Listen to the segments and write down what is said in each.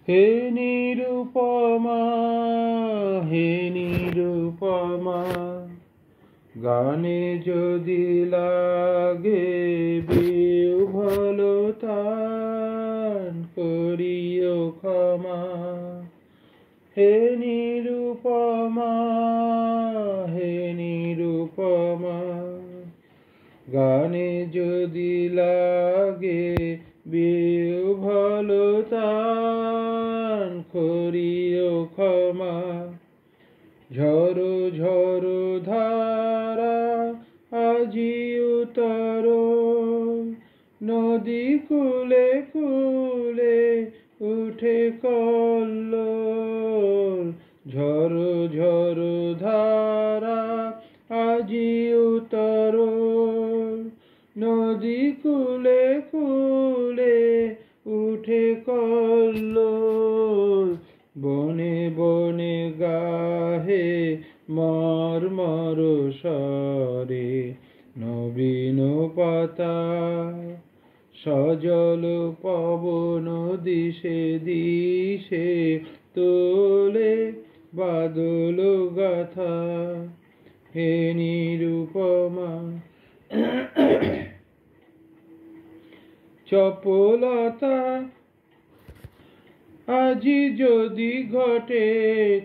হে নিরুপমা, হে নিরুপমা, গানে যদি লাগে বিহ্বলতান করিও ক্ষমা। হে নিরুপমা, হে নিরুপমা, গানে যদি লাগে বিহ্বলতান করিও ক্ষমা। ঝরো ঝরো ধারা আজি উতর, নদী কূলে কূলে উঠে কল্লোল। ঝরো ঝরো ধারা আজি উতর, নদী কূলে কূলে উঠে কল্লোল। বনে বনে গাহে মর্মর স্বরে নবীন পাতা, সজল পবন দিশে দিশে তোলে বাদল গাথা। হে নিরুপমা, চপলতা আজি যদি ঘটে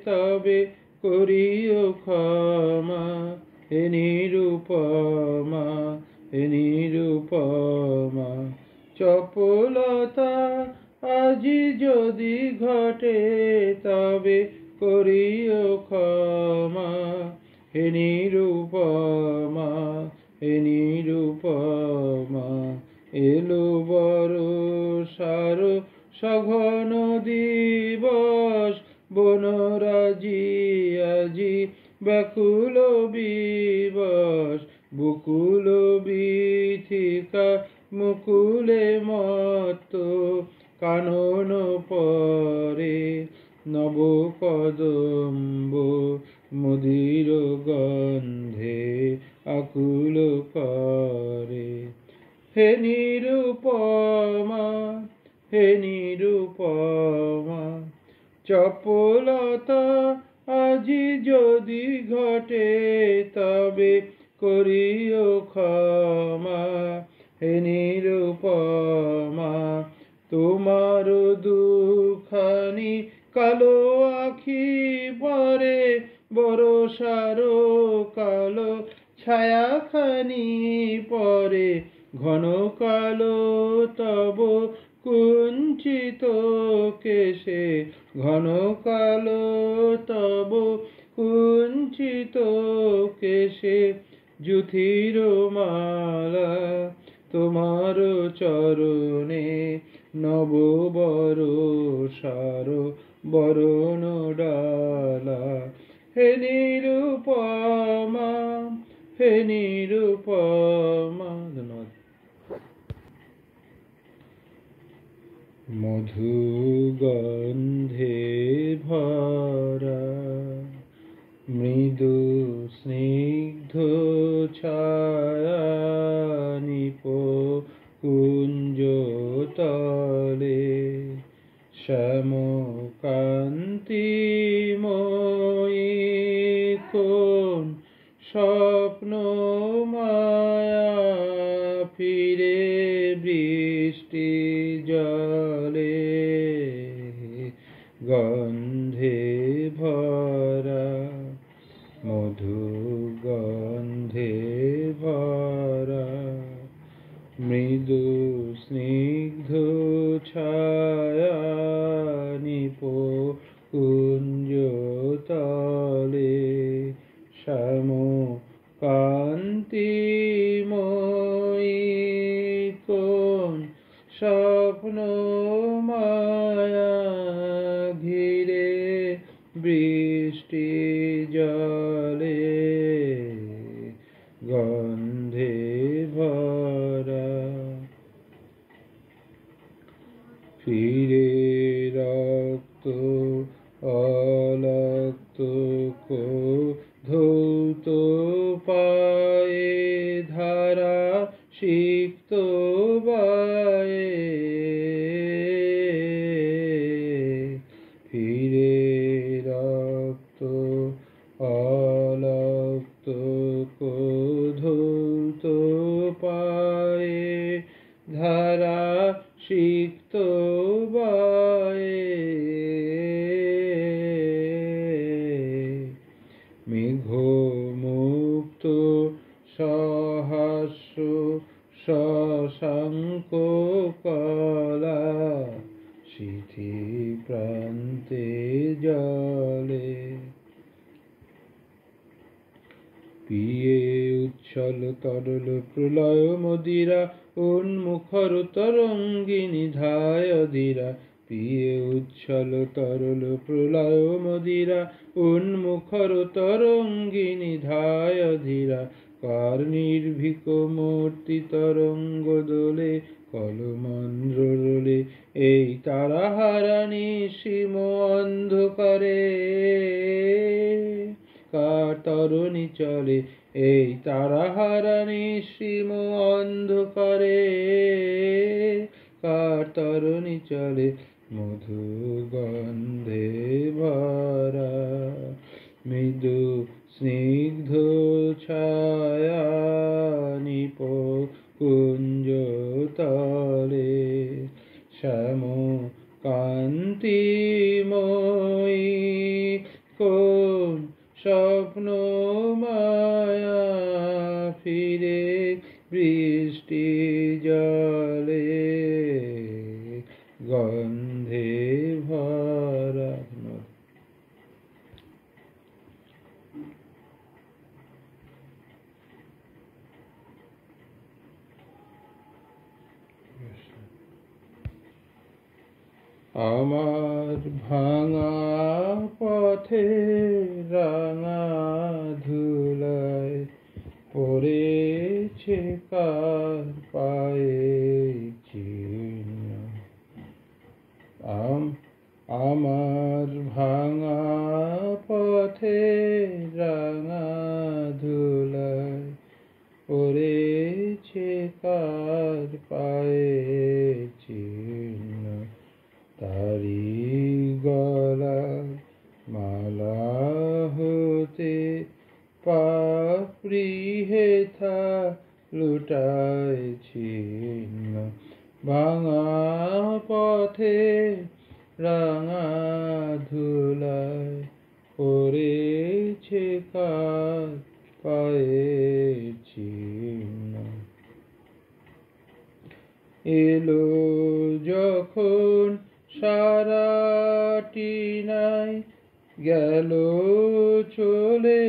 তবে করিও ক্ষমা। হে নিরুপমা, হে নিরুপমা, চপলতা আজি যদি ঘটে তবে করিও ক্ষমা। হে নিরুপমা, হে নিরুপমা, এলো বর্ষার সঘন দিবস, বনরাজি আজি ব্যাকুল বিবশ। বকুল বীথিকা মুকুলে মত্ত, কানন পরে নব কদম্ব মদির গন্ধে আকুল করে। হে নিরুপমা, হে নিরুপমা, চপলতা আজি যদি ঘটে তবে করিও ক্ষমা। হে নিরুপমা, তোমার দুখানি কালো আখি পরে বরষার কালো ছায়াখানি পরে। ঘন কালো তব কুঞ্চিত কেশে, ঘন কালো তব কুঞ্চিত কেশে। যুথির মালা তোমার চরণে, নব বরষার বরণ ডালা। হে নিরুপমা, হে নিরুপমা। ধন্যবাদ। মধু গন্ধে ভরা মৃদু স্নিগ্ধ ছায়া নিপ কুঞ্জ তলে, শ্যাম কান্তিময়ী কোন স্বপ্ন মায়া ফিরে বৃষ্টি জলে। গন্ধে ভরা, মধু গন্ধে ভরা মৃদু স্নিগ্ধ ছায়া নিপ কুঞ্জ তলে, শ্যাম কান্তিময়ী কোন স্বপ্ন মায়া ঘিরে বৃষ্টি জলে। গন্ধে ভরা, ফিরে রক্ত অলক্ত ধৌত পায়ে ধারা সিক্ত বায়ে ফিরে রক্ত অলক্ত ধৌত পায়ে ধারা সিক্ত বায়ে মেঘ মুক্ত সহাস্য শশাঙ্ক কলা সিথি প্রান্তে জলে পিয়ে উচ্ছল তরল প্রলয় মদিরা উন্মুখর তরঙ্গিনী ধায় ধীরা পিয়ে উচ্ছল তরল প্রলয় মদিরা উন্মুখর তরঙ্গিনী ধায় ধীরা কার নির্ভীক মূর্তি তরঙ্গ দোলে কলমন্দ্র রোলে এই তারা হারানি সীম অন্ধকারে কার তরণী চলে এই তারা হারানি সীম অন্ধকারে কার তরণী চলে মধু গন্ধে ভরা মৃদু স্নিগ্ধ ছায়া নিপ কুঞ্জ তলে শ্যাম কান্তিময়ী কোন স্বপ্ন মায়া ফিরে বৃষ্টি জলে গন্ধে ভরা। আমার ভাঙা পথে রাঙা ধুলায় পড়েছে কার পায়ে চিহ্ন আমার ভাঙা পথে রাঙা ধুলায় পড়েছে কার পায়ে চিহ্ন তারি গলা মালা হতে পাপড়ি হেথা লুটায় ছিন্ন ভাঙা পথে রাঙা ধুলায় পড়েছে কার পায়ে চিহ্ন এলো যখন সারাটি নাই গেল চলে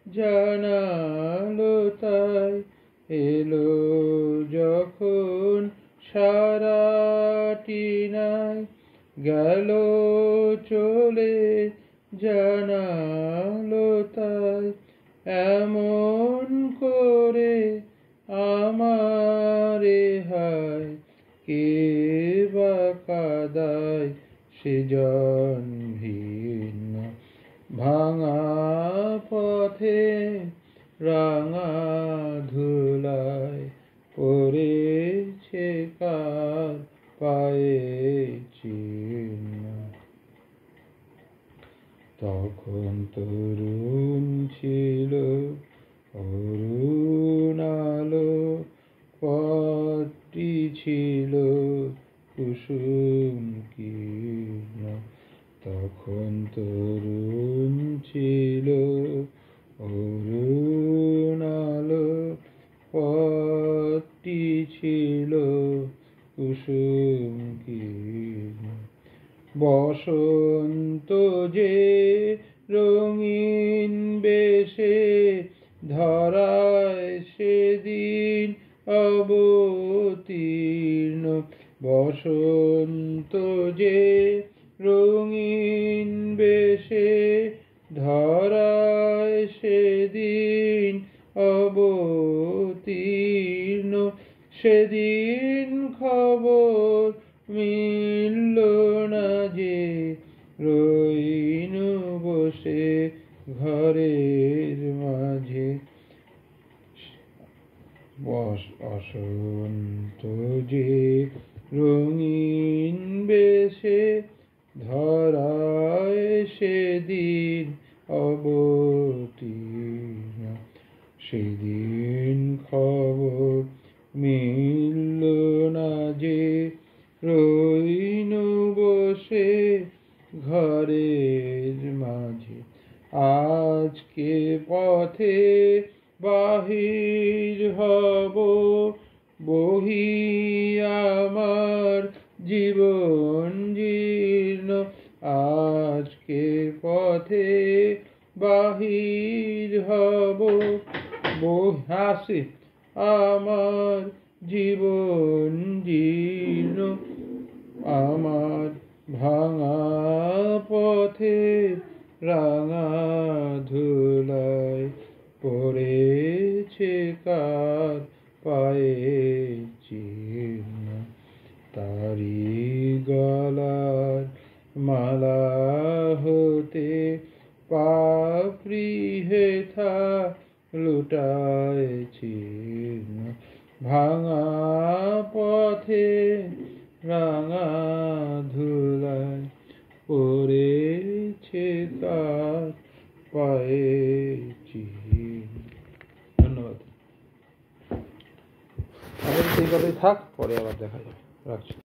জানালো তাই এলো যখন সারাটি নাই গেল চলে জানালো তাই এমন করে আমারে হায় কে বা কাদায় সেজন ভিন্ন ভাঙা পথে রাঙা ধুলায় পড়েছে কার পায়ে চিহ্ন তখন তরুণ ছিল অরুণ আলো পথটি ছিল কুসুম কীর্ণ তখন তরুণ ছিল অরুণ আলো পথটি ছিল কুসুম কীর্ণ বসন্ত যে রঙিন বেশে ধরায় সেদিন অবতীর্ণ বসন্ত যে রঙিন বেশে ধরায় সেদিন অবতীর্ণ সেদিন খবর মিলল না যে রইনু বসে ঘরের মাঝে বসন্ত যে রঙিন বেশে ধরায় সেদিন অবতীর্ণ, সেদিন খবর মিলল না যে রইনু বসে ঘরের মাঝে। আজকে পথে বাহির হব, বহি আমার জীবন জীর্ণ। আজকে পথে বাহির হব, হাসি আমার জীবন জীর্ণ। আমার ভাঙা পথে রাঙা ধুলায় পড়েছে কার পায়ে চিহ্ন। তারি গলার মালা হতে পাপড়ি হেথা লুটায় চিহ্ন। ভাঙা পথে রাঙা ধুলায় পড়েছে কার পায়ে চিহ্ন। ধন্যবাদ। আবার সেই কথাই থাক, পরে আবার দেখা যাবে। রাখছি।